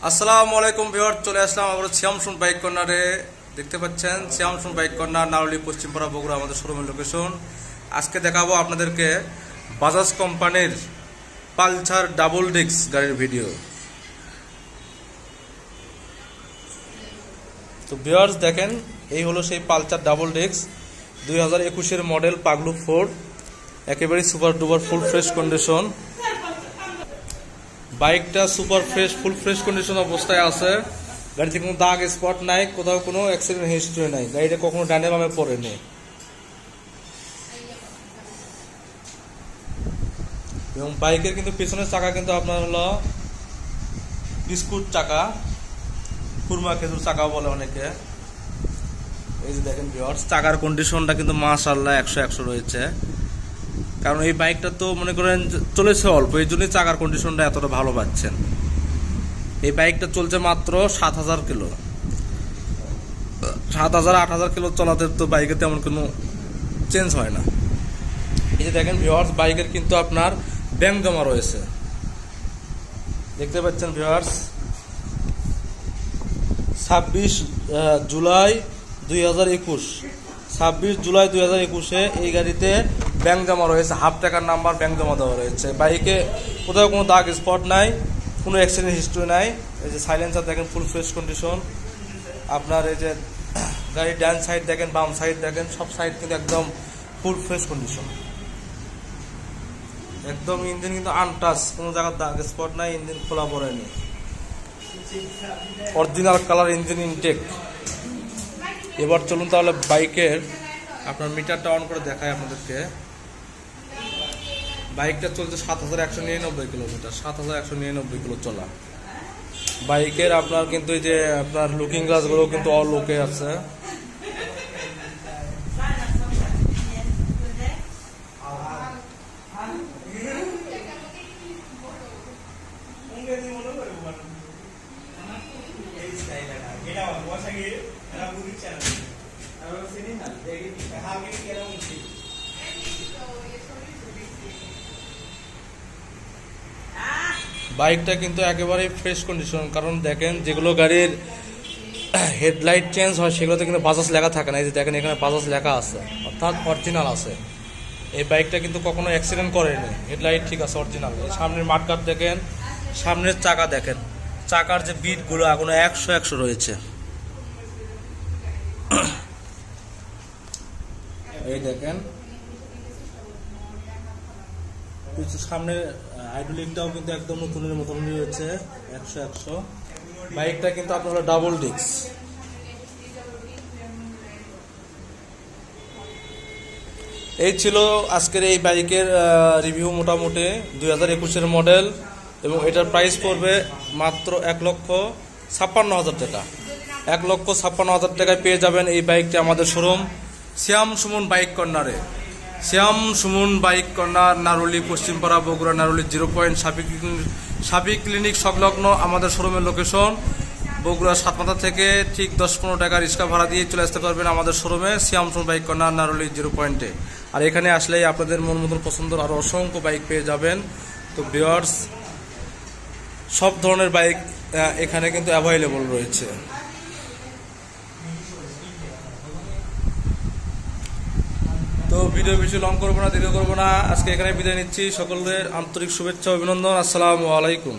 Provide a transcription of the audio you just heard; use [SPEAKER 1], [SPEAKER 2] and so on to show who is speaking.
[SPEAKER 1] আসসালামু আলাইকুম ভিউয়ার, চলে আসলাম আমরা শ্যামসুন বাইক কর্নারে। দেখতে পাচ্ছেন শ্যামসুন বাইক কর্নার, নারুলি, পশ্চিমপাড়া, বগুড়া আমাদের শোরুমের লোকেশন। আজকে দেখাবো আপনাদেরকে বাজাজ কোম্পানির পালসার ডাবল ডিস্ক গাড়ির ভিডিও। তো ভিউয়ার্স দেখেন, এই হলো সেই পালসার ডাবল ডিস্ক 2021-এর মডেল, পাগলু 4, একেবারে super duper full fresh condition. বাইকটা super fresh, full fresh condition অবস্থায় আছে। গাড়িতে কোনো দাগ স্পট নাই, কোথাও কোনো অ্যাক্সিডেন্ট হিস্ট্রি নাই, গাড়িটা কখনো ডানে বামে পড়েনি। এবং বাইকের কিন্তু পিছনের চাকা কিন্তু আপনার হলো বিস্কুট চাকা, খুরমা খেজুর চাকা বলে অনেকে। এই যে দেখেন ভিউয়ার্স, চাকার কন্ডিশনটা কিন্তু মাশাআল্লাহ 100 রয়েছে। কারণ এই বাইকটা তো মনে করেন চলেছে অল্প, এই জন্যই চাকার কন্ডিশনটা এতটা ভালো পাচ্ছেন। এই বাইকটা চলছে মাত্র 7000 কিলো, 7000-8000 কিলো চলাতে তো বাইকে তেমন কোনো চেঞ্জ হয় না। এই যে দেখেন ভিউয়ার্স, বাইকের কিন্তু আপনার ব্যাংক জমা রয়েছে, দেখতে পাচ্ছেন ভিউয়ার্স। 26 জুলাই 2021 এই গাড়িতে ব্যাংক জমা রয়েছে, হাফ টাকার নাম্বার ব্যাংক জমা দেওয়া রয়েছে। বাইকে কোথাও কোনো দাগ স্পট নাই, কোনো অ্যাক্সিডেন্ট হিস্ট্রি নাই। এই যে সাইলেন্সার দেখেন, ফুল ফ্রেশ কন্ডিশন। আপনার এই যে গাড়ির ডান সাইড দেখেন, বাম সাইড দেখেন, সব সাইড কিন্তু একদম ফুল ফ্রেশ কন্ডিশন। একদম ইঞ্জিন কিন্তু আনটাচ, কোনো জায়গার দাগ স্পট নাই, ইঞ্জিন খোলা পড়েনি, অরিজিনাল কালার ইঞ্জিন ইনটেক। এবার চলুন তাহলে বাইকের আপনার মিটারটা অন করে দেখায় আপনাদেরকে। বাইকটা চলছে 7199 কিলোমিটার, 7199 কিলো চলা। বাইকের আপনার কিন্তু এই যে আপনার লুকিং গ্লাসগুলো কিন্তু অল ওকে আছে। বাইকটা কিন্তু একেবারেই ফ্রেশ কন্ডিশন। কারণ দেখেন, যেগুলো গাড়ির হেডলাইট চেঞ্জ হয় সেগুলোতে কিন্তু বাজাজ লেখা থাকে না। এই যে দেখেন, এখানে বাজাজ লেখা আছে, অর্থাৎ অরিজিনাল আছে। এই বাইকটা কিন্তু কখনো অ্যাক্সিডেন্ট করেনি, হেডলাইট ঠিক আছে, অরিজিনাল। সামনের মাঠগাট দেখেন, সামনের চাকা দেখেন, চাকার যে বিটগুলো এখনো 100 রয়েছে। এই দেখেন সামনে হাইড্রোলিকটাও কিন্তু একদম নতুনের মতন রয়েছে, 100। বাইকটা কিন্তু আপনার হলো ডাবল ডিস্ক। এই ছিল আজকের এই বাইকের রিভিউ। মোটামুটি 2021-এর মডেল, এবং এটার প্রাইস পড়বে মাত্র 1,56,000 টাকা। 1,56,000 টাকায় পেয়ে যাবেন এই বাইকটি আমাদের শোরুম শ্যাম সুমন বাইক কর্নারে। শ্যাম Suman bike corner, Naruli, Paschimpara, Bogura, নারুলি 0 point সাবিক clinic সংলগ্ন আমাদের শোরুমের লোকেশন। বগুড়া সাতমাথা থেকে ঠিক 10-15 টাকা রিক্সা ভাড়া দিয়ে চলে আসতে পারবেন আমাদের শোরুমে শ্যাম সুমন বাইক কর্নার, নারুলি 0 পয়েন্টে। আর এখানে আসলেই আপনাদের মন মতন পছন্দের আরও অসংখ্য বাইক পেয়ে যাবেন। তো ভিউয়ার্স, সব ধরনের বাইক এখানে কিন্তু অ্যাভেলেবল রয়েছে। তো ভিডিও বেশি লং করবো না, দীর্ঘ করবো না, আজকে এখানে বিদায় নিচ্ছি। সকলের আন্তরিক শুভেচ্ছা, অভিনন্দন। আসসালামু আলাইকুম।